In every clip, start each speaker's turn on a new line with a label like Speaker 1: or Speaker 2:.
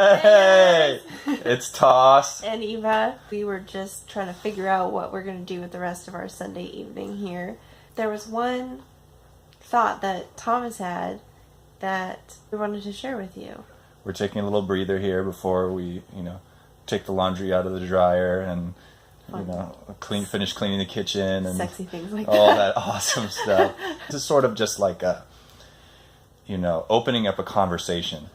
Speaker 1: Hey, it's Toss.
Speaker 2: And Eva. We were just trying to figure out what we're going to do with the rest of our Sunday evening here. There was one thought that Thomas had that we wanted to share with you.
Speaker 1: We're taking a little breather here before we, take the laundry out of the dryer and, finish cleaning the kitchen and
Speaker 2: sexy things like
Speaker 1: all that awesome stuff. This is sort of just like opening up a conversation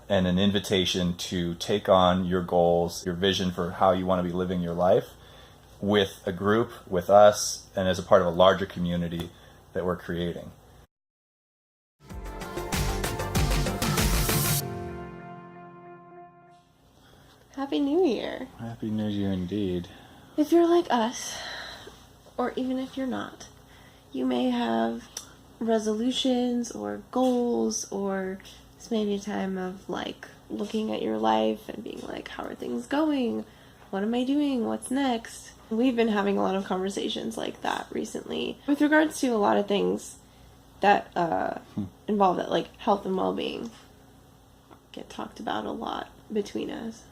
Speaker 1: and an invitation to take on your goals, your vision for how you want to be living your life with a group, with us, and as a part of a larger community that we're creating.
Speaker 2: Happy New Year.
Speaker 1: Happy New Year indeed.
Speaker 2: If you're like us, or even if you're not, you may have resolutions or goals, or it's maybe a time of looking at your life and being like, how are things going? What am I doing? What's next? We've been having a lot of conversations like that recently with regards to a lot of things that involve it, like health and well-being get talked about a lot between us.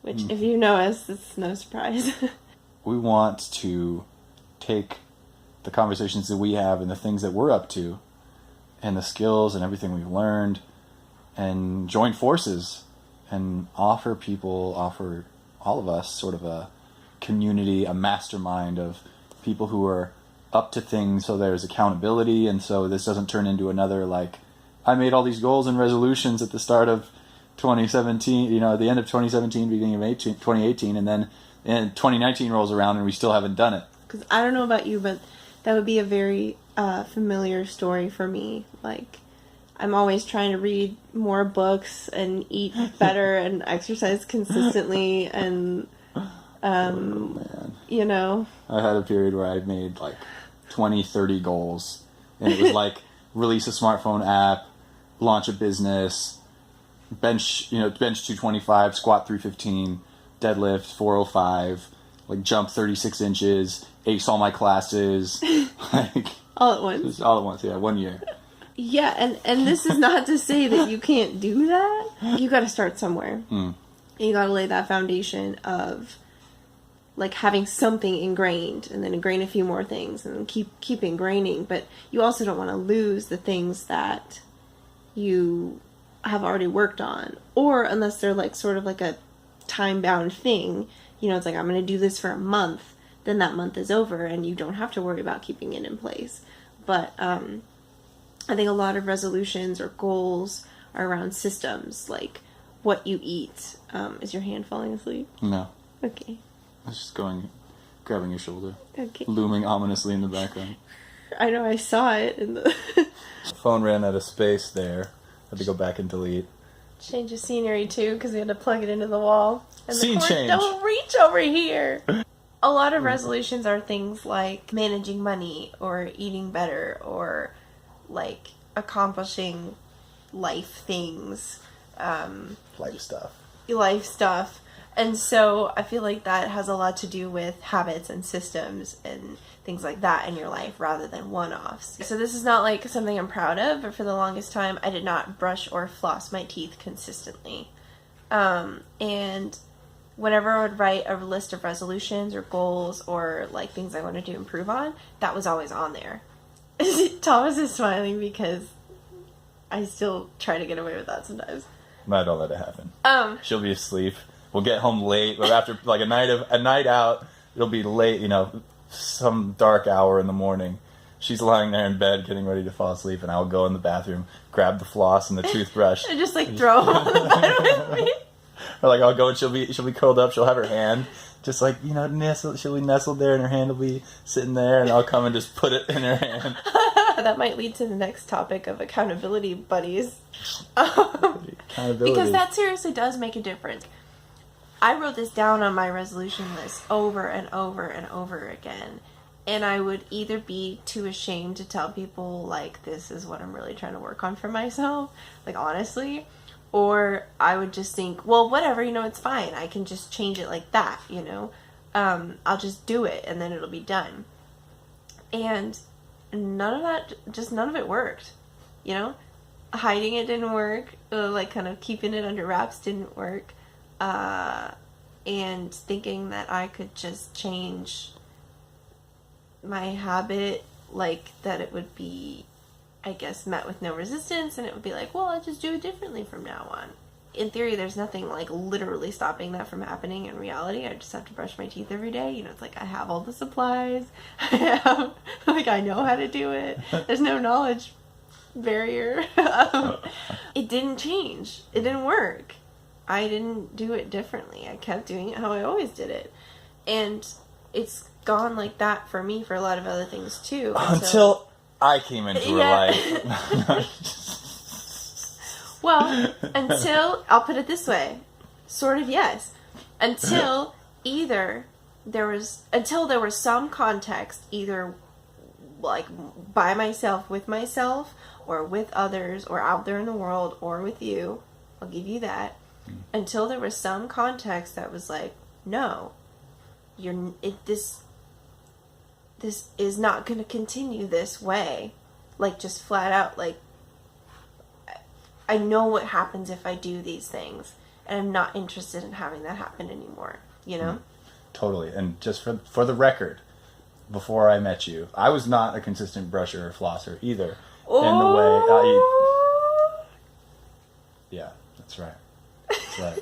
Speaker 2: Which, if you know us, it's no surprise.
Speaker 1: We want to take the conversations that we have and the things that we're up to and the skills and everything we've learned and join forces and offer all of us sort of a community, a mastermind of people who are up to things, so there's accountability, and so this doesn't turn into another I made all these goals and resolutions at the start of 2017, at the end of 2017, beginning of 2018, and then 2019 rolls around and we still haven't done it.
Speaker 2: Because I don't know about you, but that would be a very familiar story for me. I'm always trying to read more books and eat better and exercise consistently and,
Speaker 1: man.
Speaker 2: I
Speaker 1: had a period where I made 20, 30 goals, and it was release a smartphone app, launch a business, bench 225, squat 315, deadlift 405, jump 36 inches, ace all my classes,
Speaker 2: all at once.
Speaker 1: All at once, yeah, 1 year.
Speaker 2: Yeah, and this is not to say that you can't do that. You got to start somewhere. And you got to lay that foundation of having something ingrained, and then ingrain a few more things, and keep ingraining. But you also don't want to lose the things that you have already worked on, or unless they're sort of a time-bound thing. It's I'm going to do this for a month, then that month is over, and you don't have to worry about keeping it in place. But I think a lot of resolutions or goals are around systems, like what you eat. Is your hand falling asleep?
Speaker 1: No.
Speaker 2: Okay.
Speaker 1: I was just grabbing your shoulder.
Speaker 2: Okay.
Speaker 1: Looming ominously in the background.
Speaker 2: I know, I saw it in the...
Speaker 1: Phone ran out of space there. Had to go back and delete.
Speaker 2: Change of scenery, too, because we had to plug it into the wall. And
Speaker 1: Scene
Speaker 2: the cord
Speaker 1: change.
Speaker 2: don't reach over here. A lot of resolutions are things like managing money, or eating better, or accomplishing life things. Life stuff. And so I feel like that has a lot to do with habits and systems and things like that in your life rather than one-offs. So this is not something I'm proud of, but for the longest time I did not brush or floss my teeth consistently. And whenever I would write a list of resolutions or goals or things I wanted to improve on, that was always on there. Thomas is smiling because I still try to get away with that sometimes.
Speaker 1: I don't let it happen. She'll be asleep. We'll get home late, but after a night out, it'll be late, some dark hour in the morning. She's lying there in bed getting ready to fall asleep, and I'll go in the bathroom, grab the floss and the toothbrush.
Speaker 2: And just throw them on the bed with me.
Speaker 1: Or I'll go and she'll be curled up, she'll have her hand just nestled, she'll be nestled there and her hand will be sitting there, and I'll come and just put it in her hand.
Speaker 2: That might lead to the next topic of accountability buddies.
Speaker 1: Accountability.
Speaker 2: Because that seriously does make a difference. I wrote this down on my resolution list over and over and over again. And I would either be too ashamed to tell people, this is what I'm really trying to work on for myself, honestly. Or I would just think, well, whatever, it's fine. I can just change it like that, I'll just do it and then it'll be done. And none of it worked, hiding it didn't work. Like kind of keeping it under wraps didn't work. And thinking that I could just change my habit, like that it would be, I guess, met with no resistance, and it would be like, well, I'll just do it differently from now on. In theory, there's nothing like literally stopping that from happening. In reality, I just have to brush my teeth every day. You know, it's like I have all the supplies. I know how to do it. There's no knowledge barrier. It didn't change. It didn't work. I didn't do it differently. I kept doing it how I always did it. And it's gone like that for me for a lot of other things too.
Speaker 1: Until I came into her life.
Speaker 2: Well, I'll put it this way, sort of yes. Until there was some context, either like by myself, with myself, or with others, or out there in the world, or with you. I'll give you that. Until there was some context that was like, no, this is not going to continue this way. Like, just flat out, like, I know what happens if I do these things, and I'm not interested in having that happen anymore, you know?
Speaker 1: Totally. And just for the record, before I met you, I was not a consistent brusher or flosser either.
Speaker 2: Oh.
Speaker 1: In the way yeah, that's right. That's right.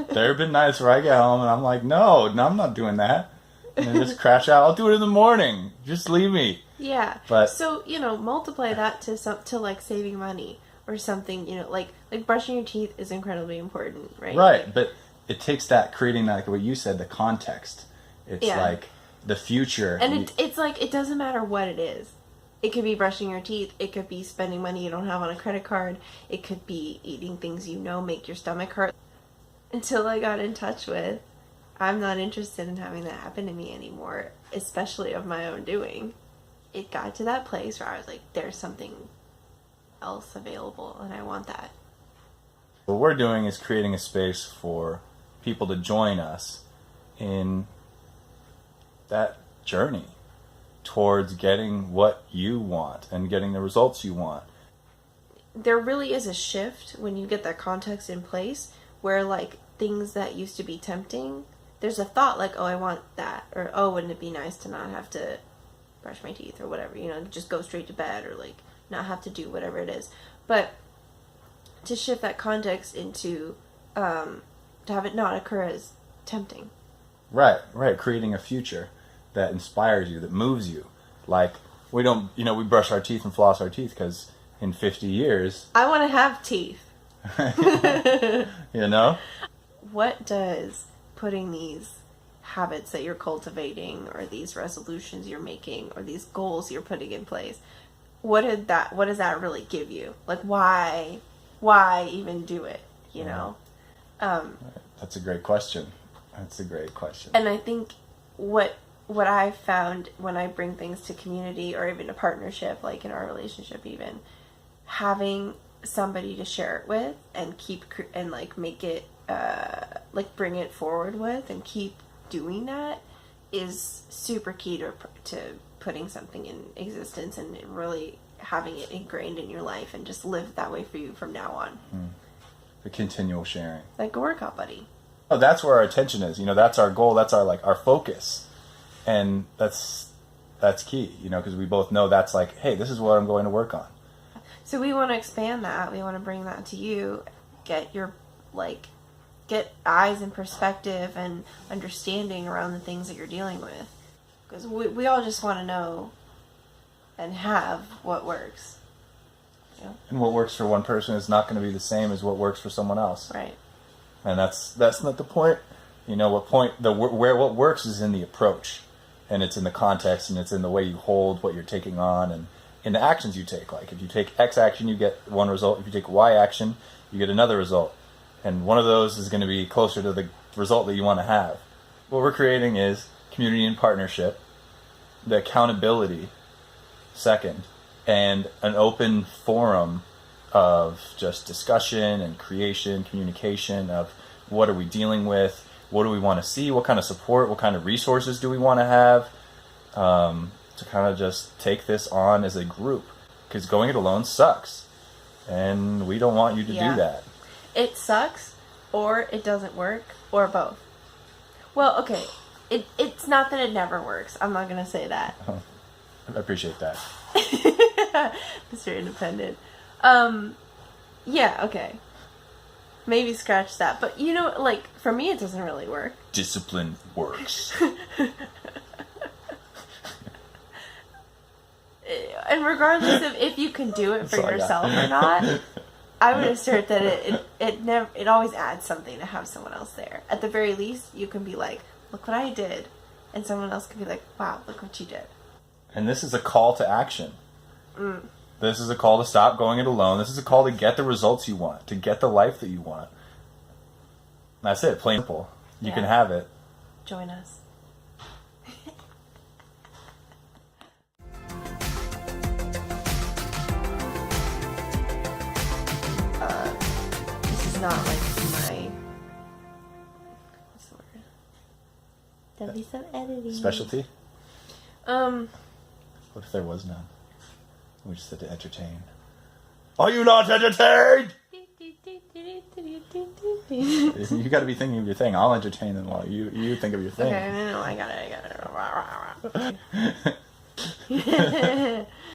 Speaker 1: There have been nights where I get home and I'm like, no, I'm not doing that. And then just crash out. I'll do it in the morning. Just leave me.
Speaker 2: Yeah.
Speaker 1: But
Speaker 2: so, multiply that to like saving money or something, like brushing your teeth is incredibly important, right?
Speaker 1: Right. But it takes creating that, like what you said, the context. It's like the future.
Speaker 2: And it's like, it doesn't matter what it is. It could be brushing your teeth. It could be spending money you don't have on a credit card. It could be eating things make your stomach hurt. Until I got in touch with, I'm not interested in having that happen to me anymore, especially of my own doing. It got to that place where I was like, there's something else available, and I want that.
Speaker 1: What we're doing is creating a space for people to join us in that journey towards getting what you want and getting the results you want.
Speaker 2: There really is a shift when you get that context in place where, like, things that used to be tempting, there's a thought like, oh, I want that, or oh, wouldn't it be nice to not have to brush my teeth or whatever, just go straight to bed, or like not have to do whatever it is. But to shift that context into to have it not occur as tempting. Right.
Speaker 1: Creating a future that inspires you, that moves you. Like, we don't, we brush our teeth and floss our teeth because in 50 years...
Speaker 2: I want to have teeth. What does putting these habits that you're cultivating, or these resolutions you're making, or these goals you're putting in place, what does that really give you? Like, why even do it, know?
Speaker 1: That's a great question.
Speaker 2: And I think what I've found when I bring things to community, or even a partnership, like in our relationship even, having somebody to share it with and make it, bring it forward with and keep doing that is super key to putting something in existence and really having it ingrained in your life and just live that way for you from now on.
Speaker 1: The continual sharing.
Speaker 2: Like a workout buddy.
Speaker 1: Oh, that's where our attention is. That's our goal. That's our focus. And that's key, because we both know that's like, hey, this is what I'm going to work on.
Speaker 2: So we want to expand that. We want to bring that to you. Get eyes and perspective and understanding around the things that you're dealing with. Because we all just want to know and have what works. Yeah.
Speaker 1: And what works for one person is not going to be the same as what works for someone else.
Speaker 2: Right.
Speaker 1: And that's not the point. What works is in the approach, and it's in the context, and it's in the way you hold what you're taking on, and in the actions you take. Like, if you take X action, you get one result. If you take Y action, you get another result. And one of those is going to be closer to the result that you want to have. What we're creating is community and partnership, the accountability, second, and an open forum of just discussion and creation, communication of what are we dealing with, what do we want to see, what kind of support, what kind of resources do we want to have, to kind of just take this on as a group because going it alone sucks, and we don't want you to
Speaker 2: Yeah.
Speaker 1: do that.
Speaker 2: It sucks, or it doesn't work, or both. Well, okay. It's not that it never works. I'm not going to say that.
Speaker 1: I appreciate that.
Speaker 2: Mr. Independent. Yeah, okay. Maybe scratch that. But, you know, like, for me, it doesn't really work.
Speaker 1: Discipline works.
Speaker 2: And regardless of if you can do it for
Speaker 1: That's all I got.
Speaker 2: yourself or not, I would assert that it always adds something to have someone else there. At the very least, you can be like, look what I did. And someone else can be like, wow, look what you did.
Speaker 1: And this is a call to action. This is a call to stop going it alone. This is a call to get the results you want, to get the life that you want. That's it, plain and simple. You can have it.
Speaker 2: Join us. This is not like my... What's the word? There'll be some editing.
Speaker 1: Specialty? What if there was none? We just had to entertain. Are you not entertained? You got to be thinking of your thing. I'll entertain them while you think of your thing.
Speaker 2: Okay, no, I got it.